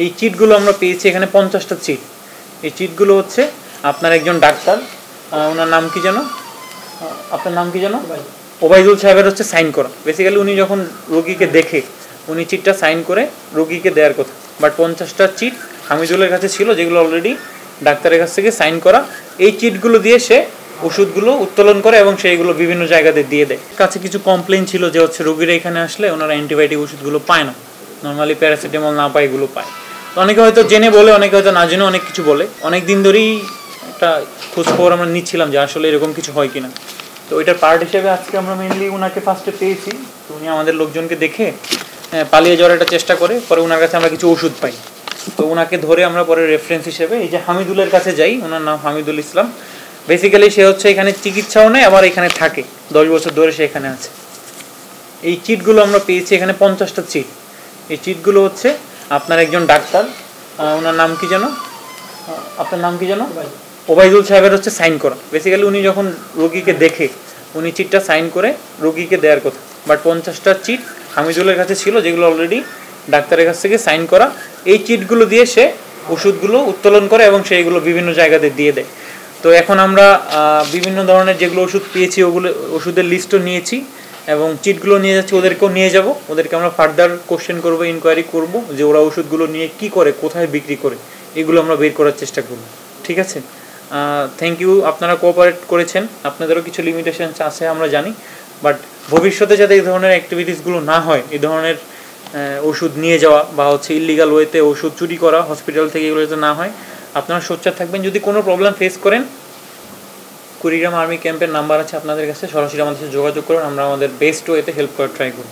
এই চিটগুলো আমরা পেয়েছি এখানে 50টা চিট। এই চিটগুলো হচ্ছে আপনার একজন ডাক্তার, ওনার নাম কি যেন, আপনার নাম কি যেন, ওবায়দুল সাহেবের হচ্ছে সাইন করা। বেসিক্যালি উনি যখন রোগীকে দেখে উনি চিটটা সাইন করে রোগীকে দেওয়ার কথা, বাট 50টা চিট হামিদুলের কাছে ছিল যেগুলো অলরেডি ডাক্তারের কাছ থেকে সাইন করা। এই চিটগুলো দিয়ে সে ওষুধগুলো উত্তোলন করে এবং সেইগুলো বিভিন্ন জায়গাতে দিয়ে দেয়। কাছে কিছু কমপ্লেন ছিল যে হচ্ছে রোগীরা এখানে আসলে ওনারা অ্যান্টিবায়োটিক ওষুধগুলো পায় না, নর্মালি প্যারাসিটামল না পায় এগুলো পায়। অনেকে হয়তো জেনে বলে, অনেকে হয়তো না জেনে অনেক কিছু বলে। অনেক দিন ধরেই একটা খোঁজখবর আমরা নিচ্ছিলাম যে আসলে এরকম কিছু হয় কিনা। তো ওইটার পার্ট হিসেবে আজকে আমরা মেনলি ওনাকে ফার্স্টে পেয়েছি। তো উনি আমাদের লোকজনকে দেখে পালিয়ে যাওয়ার একটা চেষ্টা করে, পরে ওনার কাছে আমরা কিছু ওষুধ পাই। তো ওনাকে ধরে আমরা পরে রেফারেন্স হিসেবে এই যে হামিদুলের কাছে যাই, ওনার নাম হামিদুল ইসলাম। বেসিক্যালি সে হচ্ছে এখানে চিকিৎসাও নেয়, আবার এখানে থাকে 10 বছর ধরে সে এখানে আছে। এই চিটগুলো আমরা পেয়েছি এখানে 50টা চিট। এই চিটগুলো হচ্ছে আপনার একজন ডাক্তার, ওনার নাম কি যেন, আপনার নাম কি যেন, ওবায়দুল সাহেবের হচ্ছে সাইন করা। বেসিক্যালি উনি যখন রোগীকে দেখে উনি চিটটা সাইন করে রোগীকে দেওয়ার কথা, বাট 50টা চিট হামিদুলের কাছে ছিল যেগুলো অলরেডি ডাক্তারের কাছ থেকে সাইন করা। এই চিটগুলো দিয়ে সে ওষুধগুলো উত্তোলন করে এবং সেইগুলো বিভিন্ন জায়গাতে দিয়ে দেয়। তো এখন আমরা বিভিন্ন ধরনের যেগুলো ওষুধ পেয়েছি ওগুলো ওষুধের লিস্টও নিয়েছি এবং চিটগুলো নিয়ে যাচ্ছি, ওদেরকেও নিয়ে যাব। ওদেরকে আমরা ফার্দার কোশ্চেন করবো, ইনকোয়ারি করব যে ওরা ওষুধগুলো নিয়ে কি করে, কোথায় বিক্রি করে, এগুলো আমরা বের করার চেষ্টা করব। ঠিক আছে, থ্যাংক ইউ, আপনারা কোঅপারেট করেছেন। আপনাদেরও কিছু লিমিটেশনস আছে আমরা জানি, বাট ভবিষ্যতে যাতে এই ধরনের অ্যাক্টিভিটিসগুলো না হয়, এই ধরনের ওষুধ নিয়ে যাওয়া বা হচ্ছে ইলিগাল ওয়েতে ওষুধ চুরি করা হসপিটাল থেকে, এগুলো যাতে না হয় আপনারা সোচ্চার থাকবেন। যদি কোনো প্রবলেম ফেস করেন, কুড়িগ্রাম আর্মি ক্যাম্পের নাম্বার আছে আপনাদের কাছে, সরাসরি আমাদের সাথে যোগাযোগ করুন। আমরা আমাদের বেস্ট ওয়েতে হেল্প করার ট্রাই করব।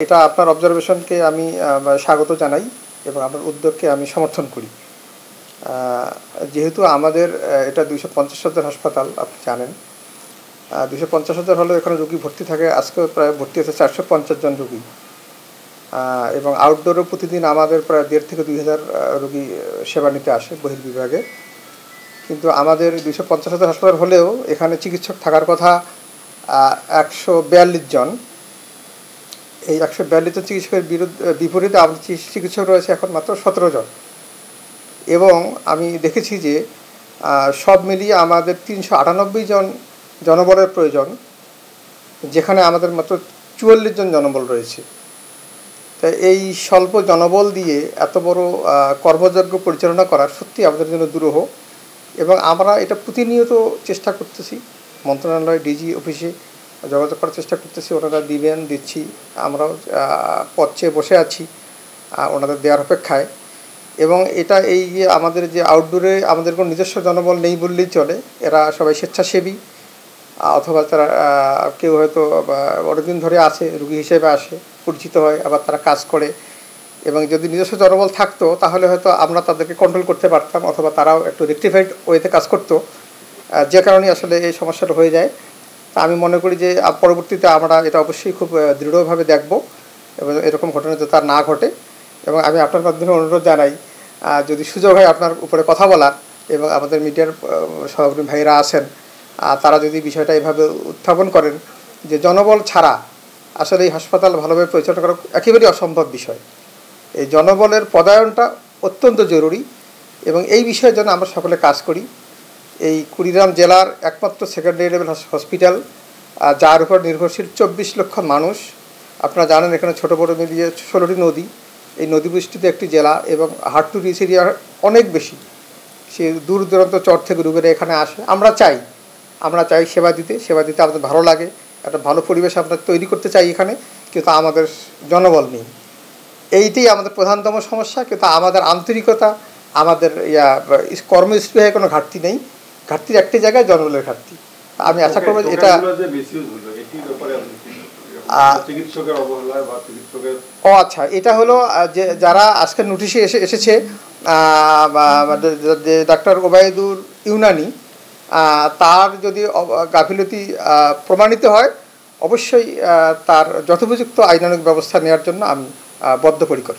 এটা আপনার অবজারভেশনকে আমি স্বাগত জানাই এবং আপনার উদ্যোগকে আমি সমর্থন করি। যেহেতু আমাদের এটা 250 হাজার হাসপাতাল, আপনি জানেন 250 হাজার হলেও এখানে রোগী ভর্তি থাকে। আজকেও প্রায় ভর্তি আছে 450 জন রোগী, এবং আউটডোরেও প্রতিদিন আমাদের প্রায় 1,500 থেকে 2,000 রোগী সেবা নিতে আসে বহির্বিভাগে। কিন্তু আমাদের 250 হাজার হাসপাতাল হলেও এখানে চিকিৎসক থাকার কথা 142 জন। এই 142 জন চিকিৎসকের বিপরীতে আমাদের চিকিৎসক রয়েছে এখন মাত্র 17 জন। এবং আমি দেখেছি যে সব মিলিয়ে আমাদের 398 জন জনবলের প্রয়োজন, যেখানে আমাদের মাত্র 44 জন জনবল রয়েছে। তাই এই স্বল্প জনবল দিয়ে এত বড় কর্মযজ্ঞ পরিচালনা করা সত্যি আমাদের জন্য দুরূহ। এবং আমরা এটা প্রতিনিয়ত চেষ্টা করতেছি, মন্ত্রণালয় ডিজি অফিসে যোগাযোগ করার চেষ্টা করতেছি, ওনারা দিচ্ছি, আমরাও পথ চেয়ে বসে আছি ওনাদের দেওয়ার অপেক্ষায়। এবং এটা এই যে আমাদের যে আউটডোরে আমাদের কোনো নিজস্ব জনবল নেই বললেই চলে। এরা সবাই স্বেচ্ছাসেবী, অথবা তারা কেউ হয়তো অনেকদিন ধরে আসে, রুগী হিসেবে আসে, পরিচিত হয়, আবার তারা কাজ করে। এবং যদি নিজস্ব জনবল থাকতো তাহলে হয়তো আমরা তাদেরকে কন্ট্রোল করতে পারতাম, অথবা তারাও একটু রেকটিফাইড ওয়েতে কাজ করতো, যে কারণে আসলে এই সমস্যাটা হয়ে যায়। তা আমি মনে করি যে পরবর্তীতে আমরা এটা অবশ্যই খুব দৃঢ়ভাবে দেখব এবং এরকম ঘটনা যাতে আর না ঘটে। এবং আমি আপনার মাধ্যমে অনুরোধ জানাই, যদি সুযোগ হয় আপনার উপরে কথা বলার, এবং আমাদের মিডিয়ার সহকর্মী ভাইরা আছেন, তারা যদি বিষয়টা এভাবে উত্থাপন করেন যে জনবল ছাড়া আসলে এই হাসপাতাল ভালোভাবে পরিচালনা করা একেবারেই অসম্ভব বিষয়। এই জনবলের পদায়নটা অত্যন্ত জরুরি এবং এই বিষয়ের জন্য আমরা সকলে কাজ করি। এই কুড়িগ্রাম জেলার একমাত্র সেকেন্ডারি লেভেল হসপিটাল, যার উপর নির্ভরশীল 24 লক্ষ মানুষ। আপনারা জানেন এখানে ছোটো বড়ো মিলিয়ে 16টি নদী, এই নদীবৃষ্টিতে একটি জেলা, এবং হার্ড টু রিচ এরিয়া অনেক বেশি। সে দূর দূরান্ত চর থেকে রোগীরা এখানে আসে। আমরা চাই সেবা দিতে আমাদের ভালো লাগে, একটা ভালো পরিবেশ আমরা তৈরি করতে চাই এখানে, কিন্তু আমাদের জনবল নেই। এইটাই আমাদের প্রধানতম সমস্যা। কিন্তু আমাদের আন্তরিকতা, আমাদের কর্মস্পৃহায় কোনো ঘাটতি নেই। ঘাটতির একটি জায়গায় জনবলের ঘাটতি। আমি আশা করবো এটা আচ্ছা, এটা হলো যে যারা আজকের নোটিশে এসেছে ডাক্তার ওবায়দুর ইউনানি, তার যদি গাফিলতি প্রমাণিত হয় অবশ্যই তার যথোপযুক্ত আইনানুগ ব্যবস্থা নেওয়ার জন্য আমি বদ্ধপরিকর।